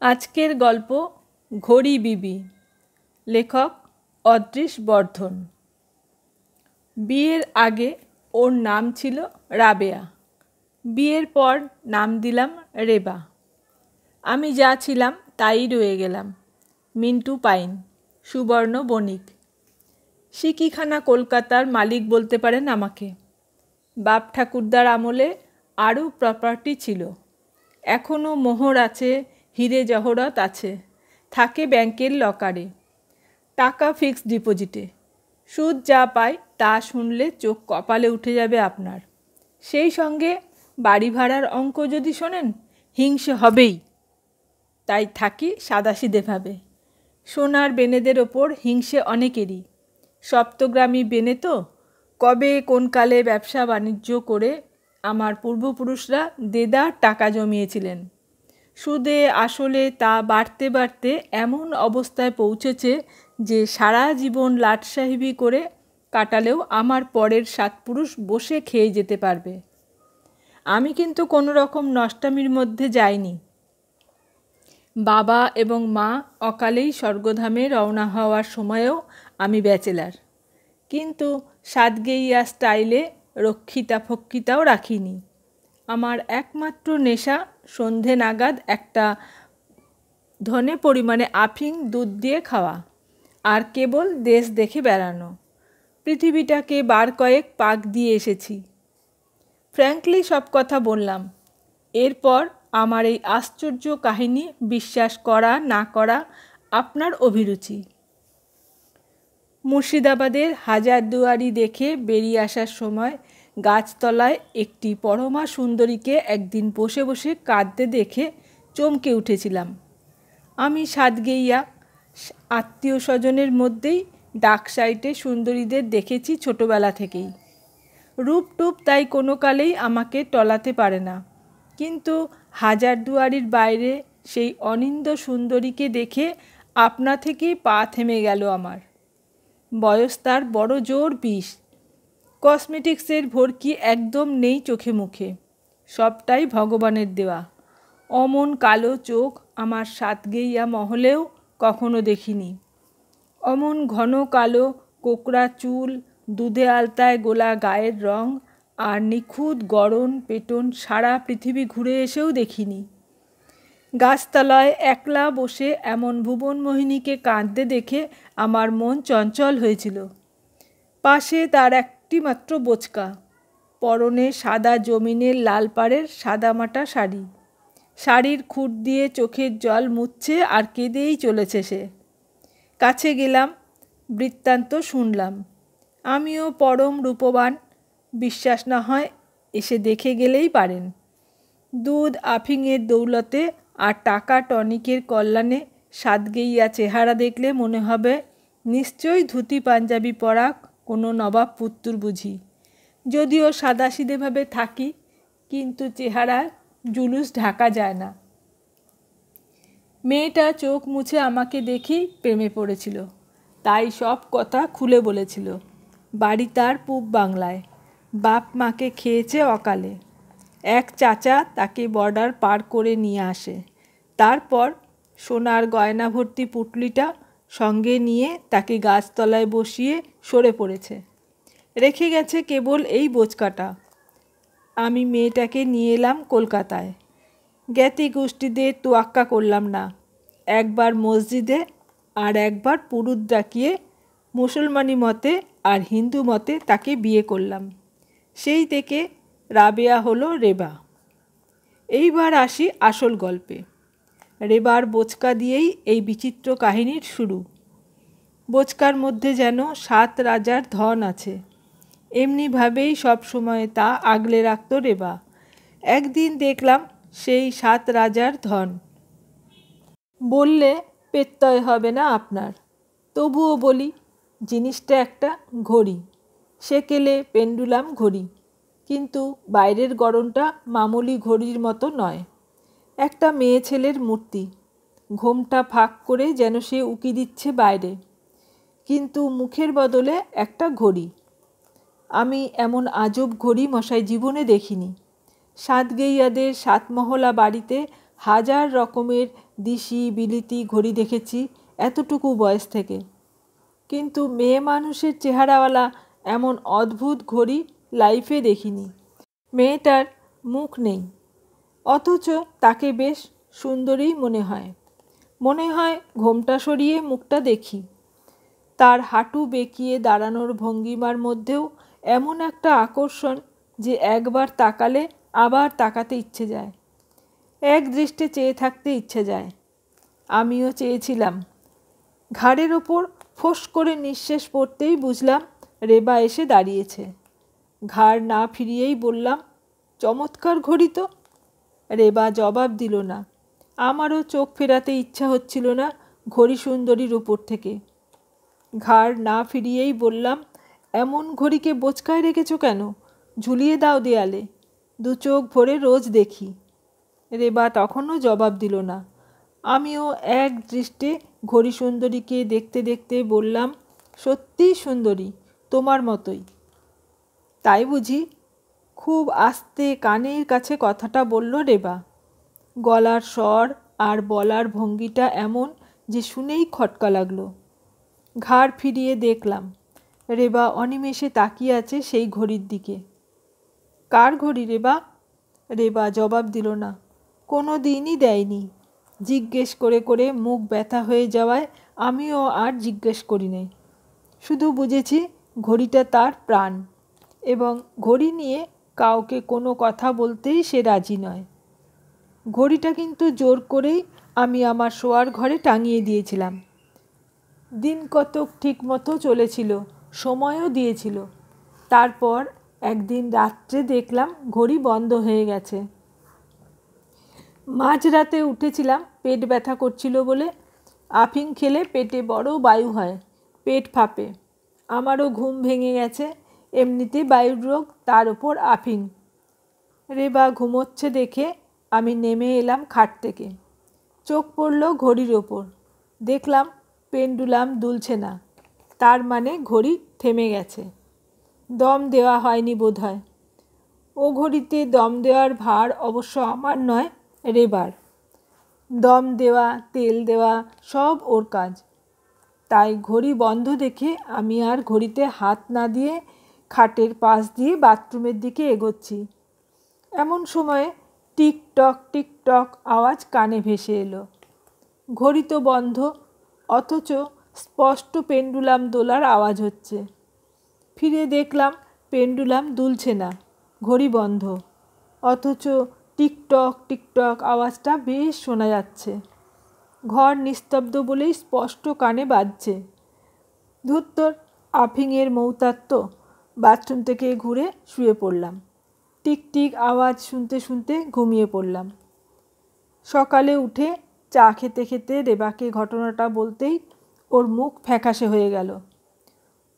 আজকের গল্প ঘড়ি বিবি। লেখক অদৃশ বর্ধন। বিয়ের আগে ওর নাম ছিল রাবেয়া, বিয়ের পর নাম দিলাম রেবা। আমি যা ছিলাম তাই রয়ে গেলাম, মিন্টু পাইন, সুবর্ণ বণিক। সিকিখানা কলকাতার মালিক বলতে পারেন আমাকে। বাপ ঠাকুরদার আমলে আরও প্রপার্টি ছিল, এখনও মোহর আছে, হিরে জহরত আছে, থাকে ব্যাংকের লকারে, টাকা ফিক্সড ডিপোজিটে। সুদ যা পায় তা শুনলে চোখ কপালে উঠে যাবে আপনার। সেই সঙ্গে বাড়ি ভাড়ার অঙ্ক যদি শোনেন, হিংসে হবেই। তাই থাকি সাদাসিধেভাবে। সোনার বেনেদের ওপর হিংসে অনেকেরই। সপ্তগ্রামী বেনে তো, কবে কোন কালে ব্যবসা বাণিজ্য করে আমার পূর্বপুরুষরা দেদার টাকা জমিয়েছিলেন। সুদে আসলে তা বাড়তে বাড়তে এমন অবস্থায় পৌঁছেছে যে সারা জীবন লাট সাহেবি করে কাটালেও আমার পরের সাতপুরুষ বসে খেয়ে যেতে পারবে। আমি কিন্তু কোনো রকম নষ্টামির মধ্যে যাইনি। বাবা এবং মা অকালেই স্বর্গধামে রওনা হওয়ার সময়ও আমি ব্যাচেলার, কিন্তু সাতগেইয়া স্টাইলে রক্ষিতা ফক্ষিতাও রাখিনি। আমার একমাত্র নেশা সন্ধে নাগাদ একটা ধনে পরিমাণে আফিং দুধ দিয়ে খাওয়া, আর কেবল দেশ দেখে বেড়ানো। পৃথিবীটাকে বার কয়েক পাক দিয়ে এসেছি। ফ্র্যাঙ্কলি সব কথা বললাম। এরপর আমার এই আশ্চর্য কাহিনী বিশ্বাস করা না করা আপনার অভিরুচি। মুর্শিদাবাদের হাজারদুয়ারি দেখে বেরিয়ে আসার সময় গাছতলায় একটি পরমা সুন্দরীকে একদিন বসে বসে কাঁদতে দেখে চমকে উঠেছিলাম। আমি সাতগেইয়া আত্মীয় স্বজনের মধ্যেই ডাক সাইটে সুন্দরীদের দেখেছি ছোটোবেলা থেকেই। রূপ টুপ তাই কোনো কালেই আমাকে টলাতে পারে না, কিন্তু হাজারদুয়ারির বাইরে সেই অনিন্দ সুন্দরীকে দেখে আপনা থেকেই পা থেমে গেল আমার। বয়স তার বড় জোর 20। কসমেটিক্সের ভর্কি একদম নেই চোখে মুখে, সবটাই ভগবানের দেওয়া। অমন কালো চোখ আমার সাতগেইয়া মহলেও কখনো দেখিনি। অমন ঘন কালো কোকড়া চুল, দুধে আলতায় গোলা গায়ের রং, আর নিখুঁত গড়ন পেটন সারা পৃথিবী ঘুরে এসেও দেখিনি। গাছতলায় একলা বসে এমন ভুবনমোহিনীকে কাঁদতে দেখে আমার মন চঞ্চল হয়েছিল। পাশে তার একটি মাত্র বোচকা, পরনে সাদা জমিনের লাল পাড়ের সাদামাটা শাড়ি। শাড়ির খুঁট দিয়ে চোখের জল মুছছে আর কেঁদেই চলেছে সে। কাছে গেলাম, বৃত্তান্ত শুনলাম। আমিও পরম রূপবান, বিশ্বাস না হয় এসে দেখে গেলেই পারেন। দুধ আফিংয়ের দৌলতে আর টাকা টনিকের কল্যাণে সাতগেইয়া চেহারা দেখলে মনে হবে নিশ্চয়ই ধুতি পাঞ্জাবি পরা কোনো নবাব পুত্তুর বুঝি। যদিও সাদাসিধেভাবে থাকি, কিন্তু চেহারার জুলুস ঢাকা যায় না। মেয়েটা চোখ মুছে আমাকে দেখেই প্রেমে পড়েছিল, তাই সব কথা খুলে বলেছিল। বাড়ি তার পূব বাংলায়, বাপ মাকে খেয়েছে অকালে। এক চাচা তাকে বর্ডার পার করে নিয়ে আসে, তারপর সোনার গয়না ভর্তি পুটলিটা সঙ্গে নিয়ে তাকে গাছতলায় বসিয়ে সরে পড়েছে, রেখে গেছে কেবল এই বোচকাটা। আমি মেয়েটাকে নিয়ে এলাম কলকাতায়। জ্ঞাতি গোষ্ঠীদের তোয়াক্কা করলাম না। একবার মসজিদে আর একবার পুরুত ডাকিয়ে মুসলমানি মতে আর হিন্দু মতে তাকে বিয়ে করলাম। সেই থেকে রাবেয়া হলো রেবা। এইবার আসি আসল গল্পে। রেবার বোচকা দিয়েই এই বিচিত্র কাহিনীর শুরু। বোচকার মধ্যে যেন 7 রাজার ধন আছে, এমনিভাবেই সব সময় তা আগলে রাখত রেবা। একদিন দেখলাম সেই 7 রাজার ধন। বললে পেত্তয় হবে না আপনার, তবুও বলি, জিনিসটা একটা ঘড়ি, সেকেলে পেন্ডুলাম ঘড়ি, কিন্তু বাইরের গড়নটা মামুলি ঘড়ির মতো নয়। একটা মেয়ে ছেলের মূর্তি, ঘোমটা ফাঁক করে যেন সে উকি দিচ্ছে বাইরে, কিন্তু মুখের বদলে একটা ঘড়ি। আমি এমন আজব ঘড়ি মশাই জীবনে দেখিনি। সাতগেইয়াদের 7 মহলা বাড়িতে হাজার রকমের দিশি বিলিতি ঘড়ি দেখেছি এতটুকু বয়স থেকে, কিন্তু মেয়ে মানুষের চেহারাওয়ালা এমন অদ্ভুত ঘড়ি লাইফে দেখিনি। মেয়েটার মুখ নেই, অথচ তাকে বেশ সুন্দরী মনে হয়। মনে হয় ঘোমটা সরিয়ে মুখটা দেখি। তার হাঁটু বেঁকিয়ে দাঁড়ানোর ভঙ্গিমার মধ্যেও এমন একটা আকর্ষণ যে একবার তাকালে আবার তাকাতে ইচ্ছে যায়, এক দৃষ্টে চেয়ে থাকতে ইচ্ছে যায়। আমিও চেয়েছিলাম। ঘাড়ের ওপর ফোঁস করে নিঃশ্বাস পড়তেই বুঝলাম রেবা এসে দাঁড়িয়েছে। ঘাড় না ফিরিয়েই বললাম, চমৎকার ঘড়ি তো। রেবা জবাব দিল না। আমারও চোখ ফেরাতে ইচ্ছা হচ্ছিল না ঘড়ি সুন্দরীর উপর থেকে। ঘাড় না ফিরিয়েই বললাম, এমন ঘড়িকে বোচকায় রেখেছো কেন? ঝুলিয়ে দাও দেয়ালে, দু চোখ ভরে রোজ দেখি। রেবা তখনও জবাব দিল না। আমিও এক দৃষ্টে ঘড়ি সুন্দরীকে দেখতে দেখতে বললাম, সত্যিই সুন্দরী, তোমার মতোই। তাই বুঝি? খুব আস্তে কানের কাছে কথাটা বলল রেবা। গলার স্বর আর বলার ভঙ্গিটা এমন যে শুনেই খটকা লাগলো। ঘাড় ফিরিয়ে দেখলাম রেবা অনিমেষে তাকিয়ে আছে সেই ঘড়ির দিকে। কার ঘড়ি রেবা? রেবা জবাব দিল না। কোনো দিনই দেয়নি। জিজ্ঞেস করে করে মুখ ব্যথা হয়ে যাওয়ায় আমিও আর জিজ্ঞেস করি নাই। শুধু বুঝেছি ঘড়িটা তার প্রাণ, এবং ঘড়ি নিয়ে কাউকে কোনো কথা বলতেই সে রাজি নয়। ঘড়িটা কিন্তু জোর করেই আমি আমার শোয়ার ঘরে টাঙিয়ে দিয়েছিলাম। দিন কতক ঠিক মতো চলেছিল, সময়ও দিয়েছিল। তারপর একদিন রাত্রে দেখলাম ঘড়ি বন্ধ হয়ে গেছে। মাঝরাতে উঠেছিলাম পেট ব্যথা করছিল বলে। আফিং খেলে পেটে বড় বায়ু হয়, পেট ফাঁপে। আমারও ঘুম ভেঙে গেছে, এমনিতে বায়ুর রোগ, তার ওপর আফিং। রেবা ঘুমোচ্ছে দেখে আমি নেমে এলাম খাট থেকে। চোখ পড়ল ঘড়ির ওপর। দেখলাম পেন্ডুলাম দুলছে না, তার মানে ঘড়ি থেমে গেছে। দম দেওয়া হয়নি বোধহয়। ও ঘড়িতে দম দেওয়ার ভার অবশ্য আমার নয়, রেবার। দম দেওয়া, তেল দেওয়া সব ওর কাজ। তাই ঘড়ি বন্ধ দেখে আমি আর ঘড়িতে হাত না দিয়ে খাটের পাশ দিয়ে বাথরুমের দিকে এগোচ্ছি। এমন সময়ে টিকটক টিকটক আওয়াজ কানে ভেসে এলো। ঘড়ি তো বন্ধ, অথচ স্পষ্ট পেন্ডুলাম দোলার আওয়াজ হচ্ছে। ফিরে দেখলাম পেন্ডুলাম দুলছে না, ঘড়ি বন্ধ, অথচ টিকটক টিকটক আওয়াজটা বেশ শোনা যাচ্ছে। ঘর নিস্তব্ধ বলেই স্পষ্ট কানে বাজছে। ধুত্তর, আফিংয়ের মৌতাত্ত্ব। বাথরুম থেকে ঘুরে শুয়ে পড়লাম। টিকটিক আওয়াজ শুনতে শুনতে ঘুমিয়ে পড়লাম। সকালে উঠে চা খেতে খেতে রেবাকে ঘটনাটা বলতেই ওর মুখ ফ্যাকাশে হয়ে গেল।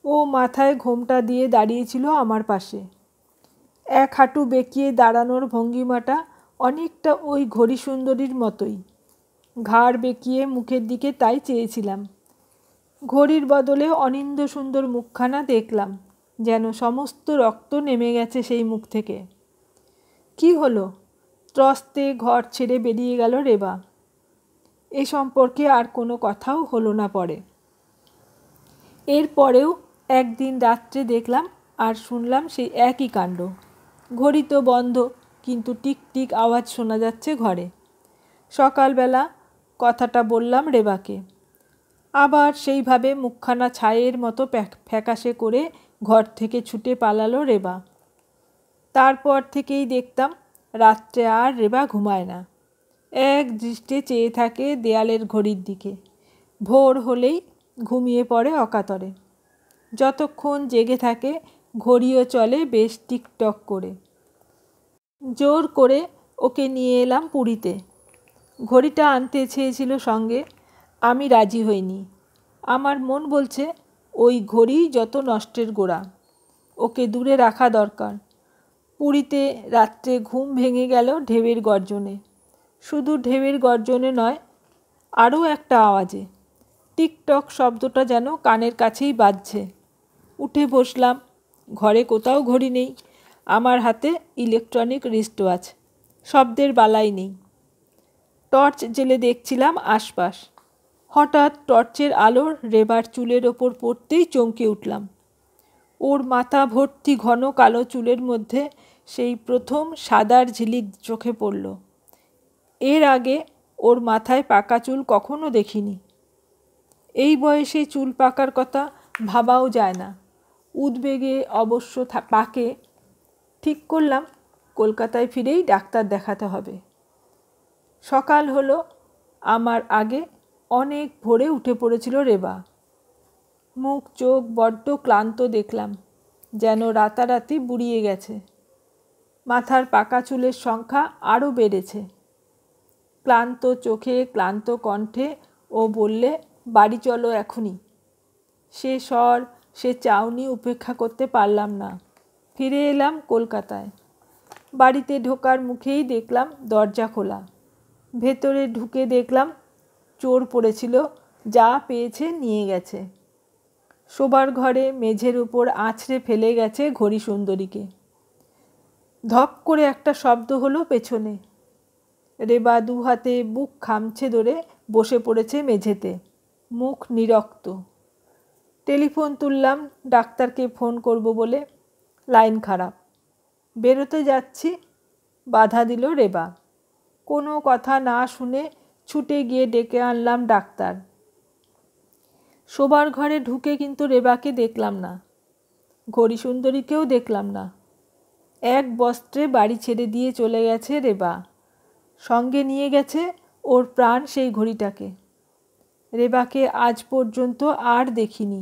ও মাথায় ঘোমটা দিয়ে দাঁড়িয়েছিল আমার পাশে। এক হাঁটু বেঁকিয়ে দাঁড়ানোর ভঙ্গিমাটা অনেকটা ওই ঘড়ি সুন্দরীর মতোই। ঘাড় বেঁকিয়ে মুখের দিকে তাই চেয়েছিলাম। ঘড়ির বদলে অনিন্দ সুন্দর মুখখানা দেখলাম, যেন সমস্ত রক্ত নেমে গেছে সেই মুখ থেকে। কি হলো? ত্রস্তে ঘর ছেড়ে বেরিয়ে গেল রেবা। এ সম্পর্কে আর কোনো কথাও হলো না পরে। এরপরেও একদিন রাত্রে দেখলাম আর শুনলাম সেই একই কাণ্ড। ঘড়ি তো বন্ধ, কিন্তু টিকটিক আওয়াজ শোনা যাচ্ছে ঘরে। সকালবেলা কথাটা বললাম রেবাকে। আবার সেইভাবে মুখখানা ছাইয়ের মতো ফ্যাকাশে করে ঘর থেকে ছুটে পালালো রেবা। তারপর থেকেই দেখতাম রাত্রে আর রেবা ঘুমায় না, এক দৃষ্টে চেয়ে থাকে দেয়ালের ঘড়ির দিকে। ভোর হলেই ঘুমিয়ে পড়ে অকাতরে। যতক্ষণ জেগে থাকে ঘড়িও চলে বেশ টিকটক করে। জোর করে ওকে নিয়ে এলাম পুরীতে। ঘড়িটা আনতে চেয়েছিল সঙ্গে, আমি রাজি হইনি। আমার মন বলছে ওই ঘড়িই যত নষ্টের গোড়া, ওকে দূরে রাখা দরকার। পুরীতে রাত্রে ঘুম ভেঙে গেল ঢেউয়ের গর্জনে। শুধু ঢেউয়ের গর্জনে নয়, আরও একটা আওয়াজে। টিকটক শব্দটা যেন কানের কাছেই বাজছে। উঠে বসলাম। ঘরে কোথাও ঘড়ি নেই। আমার হাতে ইলেকট্রনিক রিস্টওয়াচ, শব্দের বালাই নেই। টর্চ জ্বেলে দেখছিলাম আশপাশ। হঠাৎ টর্চের আলো রেবার চুলের ওপর পড়তেই চমকে উঠলাম। ওর মাথা ভর্তি ঘন কালো চুলের মধ্যে সেই প্রথম সাদার ঝিলিক চোখে পড়ল। এর আগে ওর মাথায় পাকা চুল কখনো দেখিনি। এই বয়সে চুল পাকার কথা ভাবাও যায় না। উদ্বেগে অবশ্য পাকে। ঠিক করলাম কলকাতায় ফিরেই ডাক্তার দেখাতে হবে। সকাল হলো, আমার আগে অনেক ভোরে উঠে পড়েছিল রেবা। মুখ চোখ বড্ড ক্লান্ত দেখলাম, যেন রাতারাতি বুড়িয়ে গেছে। মাথার পাকা চুলের সংখ্যা আরও বেড়েছে। ক্লান্ত চোখে ক্লান্ত কণ্ঠে ও বললে, বাড়ি চলো এখনই। সে স্বর, সে চাউনি উপেক্ষা করতে পারলাম না। ফিরে এলাম কলকাতায়। বাড়িতে ঢোকার মুখেই দেখলাম দরজা খোলা। ভেতরে ঢুকে দেখলাম চোর পড়েছিল, যা পেয়েছে নিয়ে গেছে। শোবার ঘরে মেঝের উপর আছড়ে ফেলে গেছে ঘড়ি সুন্দরীকে। ধপ করে একটা শব্দ হলো পেছনে। রেবা দু হাতে বুক খামছে ধরে বসে পড়েছে মেঝেতে, মুখ নিরক্ত। টেলিফোন তুললাম ডাক্তারকে ফোন করব বলে। লাইন খারাপ। বেরোতে যাচ্ছি, বাধা দিল রেবা। কোনো কথা না শুনে ছুটে গিয়ে ডেকে আনলাম ডাক্তার। শোবার ঘরে ঢুকে কিন্তু রেবাকে দেখলাম না, ঘড়ি সুন্দরীকেও দেখলাম না। এক বস্ত্রে বাড়ি ছেড়ে দিয়ে চলে গেছে রেবা। সঙ্গে নিয়ে গেছে ওর প্রাণ সেই ঘড়িটাকে। রেবাকে আজ পর্যন্ত আর দেখিনি।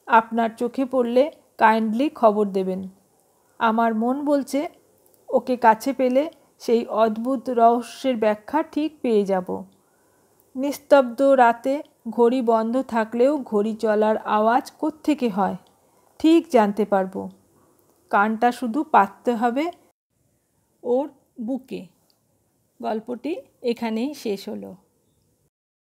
আপনার চোখে পড়লে কাইন্ডলি খবর দেবেন। আমার মন বলছে ওকে কাছে পেলে সেই অদ্ভুত রহস্যের ব্যাখ্যা ঠিক পেয়ে যাব। নিস্তব্ধ রাতে ঘড়ি বন্ধ থাকলেও ঘড়ি চলার আওয়াজ কোত্থেকে হয় ঠিক জানতে পারবো। কানটা শুধু পাততে হবে ওর বুকে। গল্পটি এখানেই শেষ হলো।